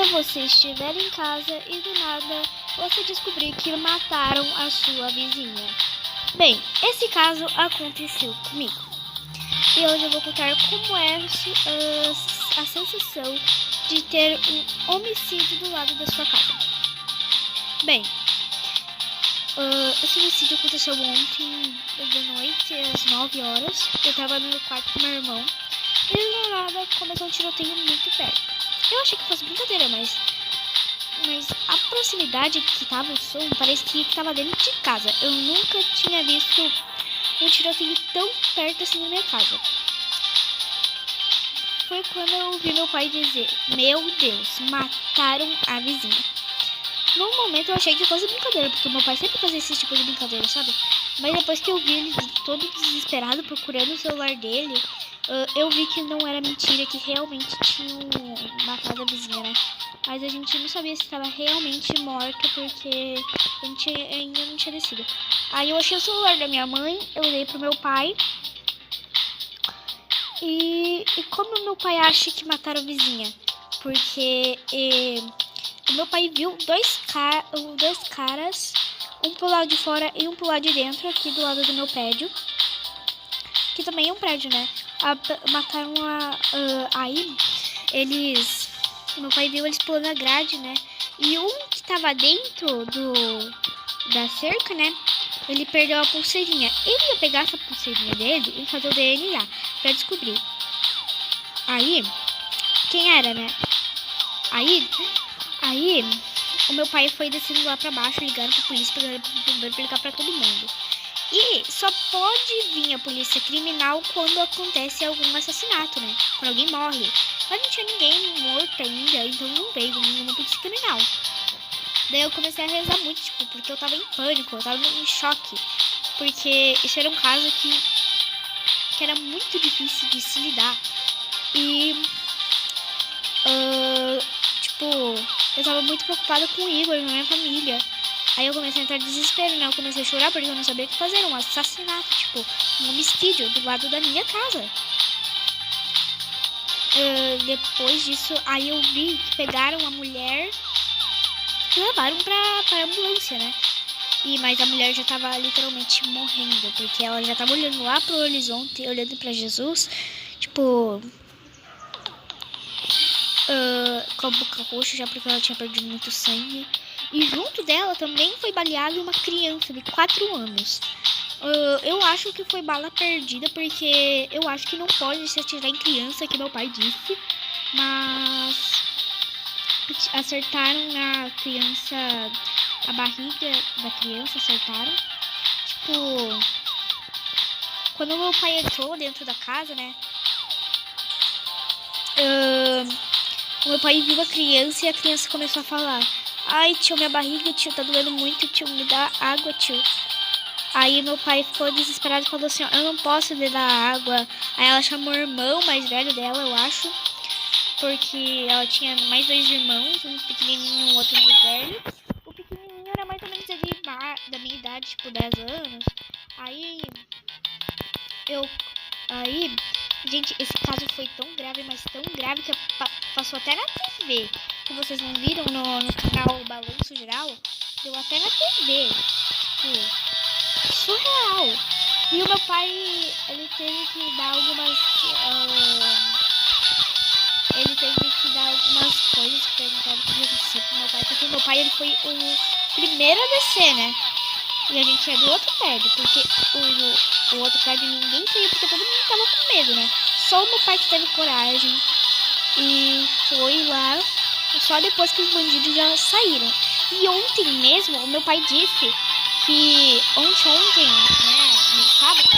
você estiver em casa e do nada você descobrir que mataram a sua vizinha. Bem, esse caso aconteceu comigo. E hoje eu vou contar como é a sensação de ter um homicídio do lado da sua casa. Bem, esse homicídio aconteceu ontem de noite, às 9 horas. Eu tava no meu quarto com meu irmão e do nada começou um tiroteio muito perto. Eu achei que fosse brincadeira, mas a proximidade que tava o som parece que tava dentro de casa. Eu nunca tinha visto um tiroteio tão perto assim na minha casa. Foi quando eu ouvi meu pai dizer: "Meu Deus, mataram a vizinha." No momento eu achei que fosse brincadeira, porque meu pai sempre fazia esse tipo de brincadeira, sabe? Mas depois que eu vi ele todo desesperado procurando o celular dele, eu vi que não era mentira, que realmente tinham matado a vizinha, né? Mas a gente não sabia se estava realmente morta, porque a gente ainda não tinha descido. Aí eu achei o celular da minha mãe, eu dei pro meu pai. E como meu pai acha que mataram a vizinha? Porque meu pai viu dois caras, um pro lado de fora e um pro lado de dentro, aqui do lado do meu prédio. Que também é um prédio, né? Mataram aí, meu pai viu eles pulando a grade, né? E um que tava dentro da cerca, né? Ele perdeu a pulseirinha. Ele ia pegar essa pulseirinha dele e fazer o DNA pra descobrir. Aí, quem era, né? Aí, o meu pai foi descendo lá pra baixo, ligando pra polícia, pegando pro bombeiro, pra ligar pra todo mundo. E só pode vir a polícia criminal quando acontece algum assassinato, né? Quando alguém morre. Mas não tinha ninguém morto ainda, então não veio nenhuma polícia criminal. Daí eu comecei a rezar muito, porque eu tava em pânico, eu tava em choque. Porque esse era um caso que era muito difícil de se lidar. E, eu tava muito preocupada com o Igor, com a minha família. Aí eu comecei a entrar em desespero, né? Eu comecei a chorar porque eu não sabia o que fazer. Um assassinato, um homicídio do lado da minha casa. Depois disso, aí eu vi que pegaram a mulher e levaram pra ambulância, né? Mas a mulher já tava literalmente morrendo, porque ela já tava olhando lá pro horizonte, olhando pra Jesus, com a boca roxa, já porque ela tinha perdido muito sangue. E junto dela também foi baleada uma criança de 4 anos. Eu acho que foi bala perdida, porque eu acho que não pode se atirar em criança, que meu pai disse. Mas acertaram na criança, a barriga da criança, acertaram. Quando meu pai entrou dentro da casa, né? O meu pai viu a criança e a criança começou a falar: "Ai, tio, minha barriga, tio, tá doendo muito, tio, me dá água, tio." Aí meu pai ficou desesperado e falou assim: "Eu não posso lhe dar água." Aí ela chamou o irmão mais velho dela, eu acho, porque ela tinha mais 2 irmãos, um pequenininho e um outro mais velho. O pequenininho era mais ou menos da minha idade, 10 anos. Gente, esse caso foi tão grave, mas tão grave, que passou até na TV. Que vocês não viram no canal Balanço Geral? Deu até na TV. Surreal. E o meu pai, ele teve que dar algumas coisas, perguntaram o que ia acontecer pro meu pai, porque meu pai, ele foi o primeiro a descer, né? E a gente é do outro prédio, porque o outro prédio ninguém saiu, porque todo mundo tava com medo, né? Só o meu pai que teve coragem e foi lá, só depois que os bandidos já saíram. E ontem mesmo, o meu pai disse que ontem, né, no sábado,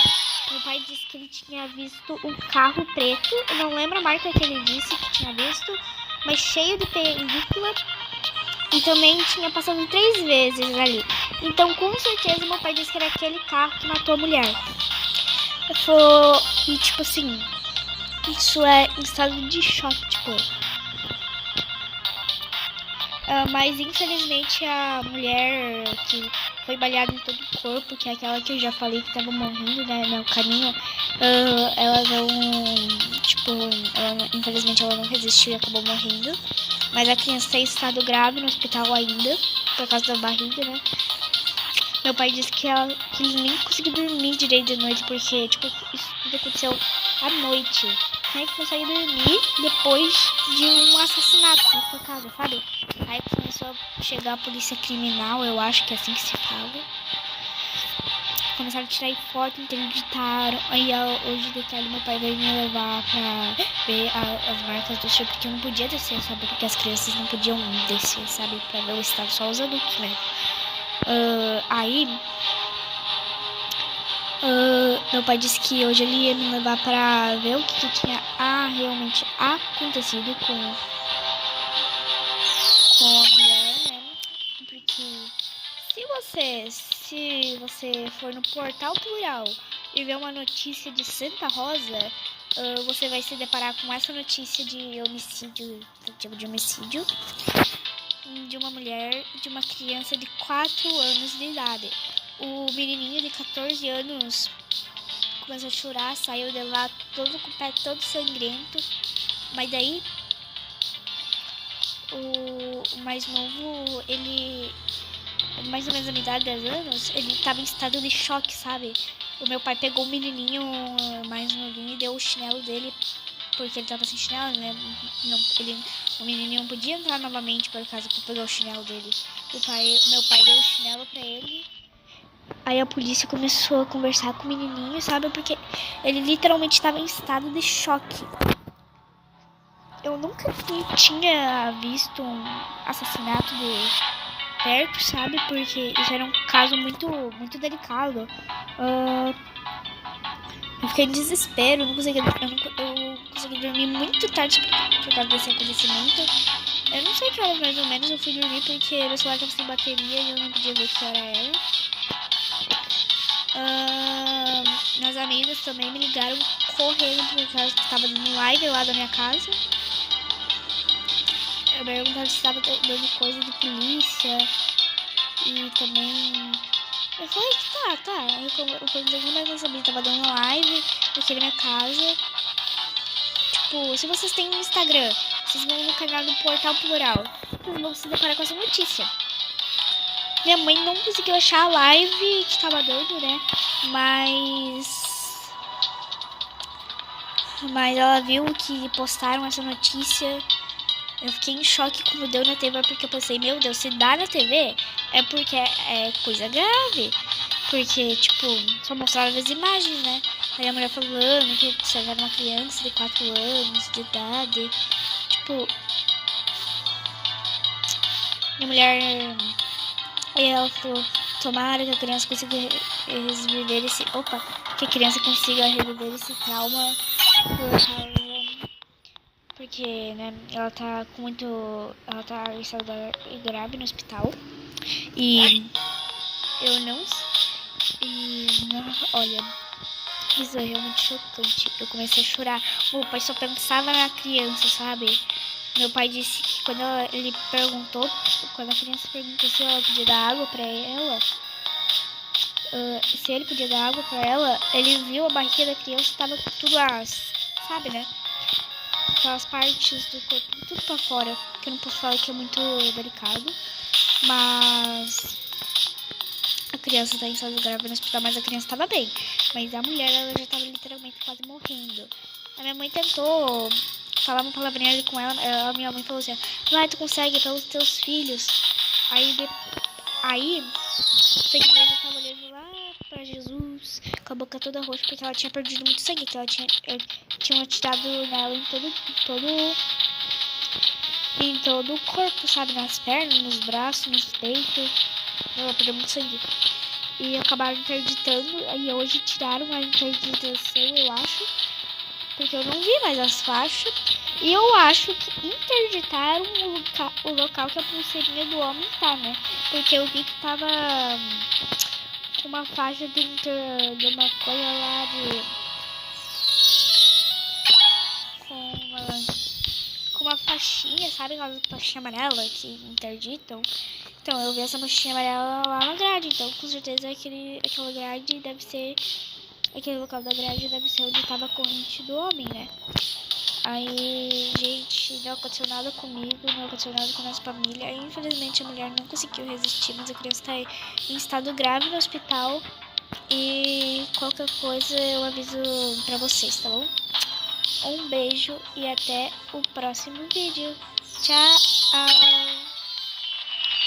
meu pai disse que ele tinha visto um carro preto, eu não lembro a marca que ele disse que tinha visto, mas cheio de película, e também tinha passado 3 vezes ali. Então, com certeza, meu pai disse que era aquele carro que matou a mulher. E, isso é em estado de choque, mas, infelizmente, a mulher que foi baleada em todo o corpo, que é aquela que eu já falei que tava morrendo, né, no caminho, ela não, infelizmente ela não resistiu e acabou morrendo. Mas a criança está em estado grave no hospital ainda, por causa da barriga, né? Meu pai disse que ele nem conseguiu dormir direito de noite, porque, tipo, isso tudo aconteceu à noite. Quem é que consegue dormir depois de um assassinato na sua casa, sabe? Aí começou a chegar a polícia criminal, eu acho que é assim que se fala. Começaram a tirar foto, interditaram. Aí hoje de tarde meu pai veio me levar pra ver as marcas do chão, porque eu não podia descer, sabe? Porque as crianças não podiam descer, sabe? Pra ver o estado, só os adultos mesmo. Aí meu pai disse que hoje ele ia me levar pra ver o que tinha realmente acontecido com a mulher, né? Porque se você for no portal plural e ver uma notícia de Santa Rosa, você vai se deparar com essa notícia de homicídio, de homicídio de uma mulher e de uma criança de 4 anos de idade. O menininho de 14 anos começou a chorar, saiu de lá todo com o pé todo sangrento. Mas daí o mais novo, ele mais ou menos a minha idade, 10 anos, ele tava em estado de choque, sabe? O meu pai pegou o menininho mais novinho e deu o chinelo dele, porque ele tava sem chinelo, né? O menininho não podia entrar novamente por causa que pegou o chinelo dele. Meu pai deu o chinelo pra ele. Aí a polícia começou a conversar com o menininho, sabe? Porque ele literalmente estava em estado de choque. Eu nunca tinha visto um assassinato de perto, sabe? Porque isso era um caso muito, muito delicado. Eu fiquei em desespero, eu consegui dormir muito tarde por causa desse acontecimento. Eu não sei que hora mais ou menos eu fui dormir porque meu celular estava sem bateria e eu não podia ver que hora era. Minhas amigas também me ligaram correndo por causa que estava dando live lá da minha casa. Eu perguntava se estava dando coisa de polícia e também... Eu falei que tá. Eu perguntei mais não sabia, tava dando live aqui na minha casa. Tipo, se vocês têm um Instagram, vocês vão no canal do Portal Plural, vocês vão se deparar com essa notícia. Minha mãe não conseguiu achar a live que tava dando, né? Mas ela viu que postaram essa notícia. Eu fiquei em choque quando deu na TV, porque eu pensei, meu Deus, se dá na TV é porque é coisa grave. Porque, tipo, só mostraram as imagens, né? Aí a mulher falando que era uma criança de 4 anos de idade. Tipo, minha mulher... Aí ela falou, tomara que a criança consiga reviver esse... que a criança consiga reviver esse trauma. Porque, né, ela tá em estado grave no hospital. E eu não... olha, isso é realmente chocante. Eu comecei a chorar. Meu pai só pensava na criança, sabe? Meu pai disse que quando a criança perguntou se ela podia dar água pra ela, se ele podia dar água pra ela, ele viu a barriga da criança, tava tudo sabe, né? Aquelas partes do corpo, tudo pra fora, que eu não posso falar que é muito delicado, mas a criança tá em estado grave no hospital, mas a criança tava bem, mas a mulher, ela já tava literalmente quase morrendo. A minha mãe tentou falar uma palavrinha ali com ela, a minha mãe falou assim, vai, tu consegue pelos teus filhos. Aí sei que a mulher já tava olhando lá pra Jesus, com a boca toda roxa, porque ela tinha perdido muito sangue, que ela tinha atirado nela em todo o corpo, sabe? Nas pernas, nos braços, nos peitos. Ela perdeu muito sangue. E acabaram interditando, e hoje tiraram a interditação, eu acho, porque eu não vi mais as faixas. E eu acho que interditaram o local que a pulseirinha do homem tá, né? Porque eu vi que tava com uma faixa dentro de uma coisa lá com uma faixinha, sabe? Aquela faixinha amarela que interditam. Então eu vi essa faixinha amarela lá na grade. Então com certeza aquela grade deve ser... Aquele local da grade deve ser onde tava a corrente do homem, né? Aí, gente, não aconteceu nada comigo, não aconteceu nada com a nossa família. Aí, infelizmente, a mulher não conseguiu resistir, mas a criança tá em estado grave no hospital. E qualquer coisa eu aviso pra vocês, tá bom? Um beijo e até o próximo vídeo. Tchau!